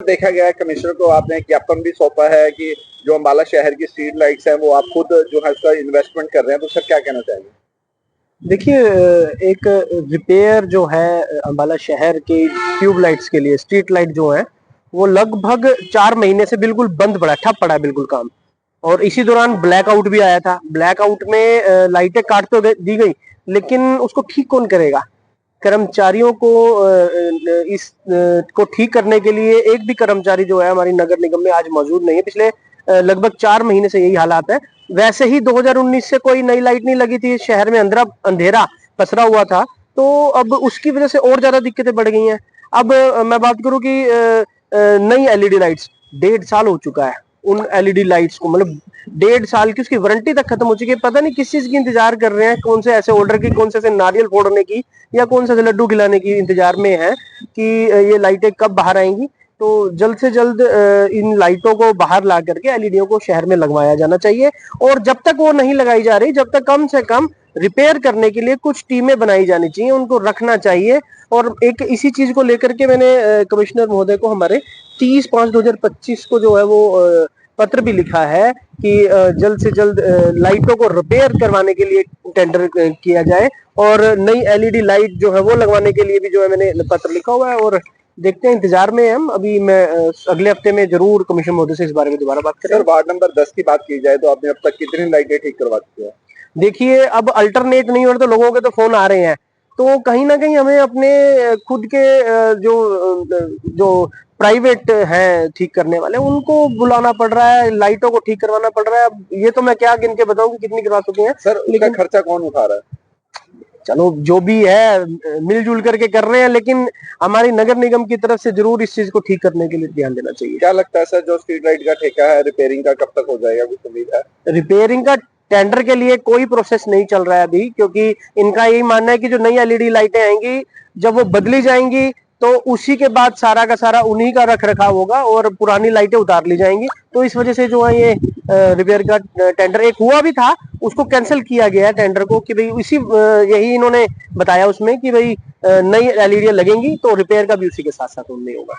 देखा गया है कमिश्नर को आपने ज्ञापन भी सौंपा है कि जो अम्बाला शहर की स्ट्रीट लाइट्स हैं वो आप खुद जो है उसका इन्वेस्टमेंट कर रहे हैं, तो सर क्या कहना चाहेंगे? देखिए, एक रिपेयर जो है अम्बाला शहर के ट्यूब लाइट्स के लिए, स्ट्रीट लाइट जो है वो लगभग 4 महीने से बिल्कुल बंद पड़ा है, ठप पड़ा है बिल्कुल काम। और इसी दौरान ब्लैकआउट भी आया था। ब्लैकआउट में लाइटें काट तो दी गई, लेकिन उसको ठीक कौन करेगा? कर्मचारियों को इस को ठीक करने के लिए एक भी कर्मचारी जो है हमारी नगर निगम में आज मौजूद नहीं है। पिछले लगभग 4 महीने से यही हालात है। वैसे ही 2019 से कोई नई लाइट नहीं लगी थी, शहर में अंधेरा पसरा हुआ था, तो अब उसकी वजह से और ज्यादा दिक्कतें बढ़ गई हैं। अब मैं बात करूं कि नई एलईडी लाइट्स 1.5 साल हो चुका है उन एलईडी लाइट्स को, मतलब 1.5 साल की उसकी वारंटी तक खत्म हो चुकी है। पता नहीं किस चीज की इंतजार कर रहे हैं, कौन से ऐसे ऑर्डर की, कौन से ऐसे नारियल फोड़ने की, या कौन से ऐसे लड्डू खिलाने की इंतजार में है कि ये लाइटें कब बाहर आएंगी। तो जल्द से जल्द इन लाइटों को बाहर ला करके एलईडीओ को शहर में लगवाया जाना चाहिए। और जब तक वो नहीं लगाई जा रही, जब तक कम से कम रिपेयर करने के लिए कुछ टीमें बनाई जानी चाहिए, उनको रखना चाहिए। और एक इसी चीज को लेकर के मैंने कमिश्नर महोदय को हमारे 30/5/2025 को जो है वो पत्र भी लिखा है कि जल्द से जल्द लाइटों को रिपेयर करवाने के लिए टेंडर किया जाए, और नई एलईडी लाइट जो है वो लगवाने के लिए भी जो है मैंने पत्र लिखा हुआ है। और देखते हैं, इंतजार में हम। अभी मैं अगले हफ्ते में जरूर कमिश्नर महोदय से इस बारे में दोबारा बात करेंगे। सर वार्ड नंबर 10 की बात की जाए तो आपने अब तक कितनी लाइटें ठीक करवा चुके हैं? देखिए, अब अल्टरनेट नहीं हो रहा तो लोगों के तो फोन आ रहे हैं, तो कहीं ना कहीं हमें अपने खुद के जो प्राइवेट हैं ठीक करने वाले, उनको बुलाना पड़ रहा है, लाइटों को ठीक करवाना पड़ रहा है। अब ये तो मैं क्या गिन के बताऊं कि कितनी करवा चुके हैं। सर उसका खर्चा कौन उठा रहा है? चलो, जो भी है मिलजुल करके कर रहे हैं, लेकिन हमारी नगर निगम की तरफ से जरूर इस चीज को ठीक करने के लिए ध्यान देना चाहिए। क्या लगता है सर, जो स्ट्रीट लाइट का ठेका है रिपेयरिंग का कब तक हो जाएगा, कुछ उम्मीद है? रिपेयरिंग का टेंडर के लिए कोई प्रोसेस नहीं चल रहा है अभी, क्योंकि इनका यही मानना है कि जो नई एलईडी लाइटें आएंगी, जब वो बदली जाएंगी तो उसी के बाद सारा का सारा उन्हीं का रख रखाव होगा और पुरानी लाइटें उतार ली जाएंगी। तो इस वजह से जो है ये रिपेयर का टेंडर एक हुआ भी था, उसको कैंसिल किया गया है टेंडर को, कि भाई इसी यही इन्होंने बताया उसमें कि भाई नई एलईडी लगेंगी तो रिपेयर का भी उसी के साथ साथ नहीं होगा।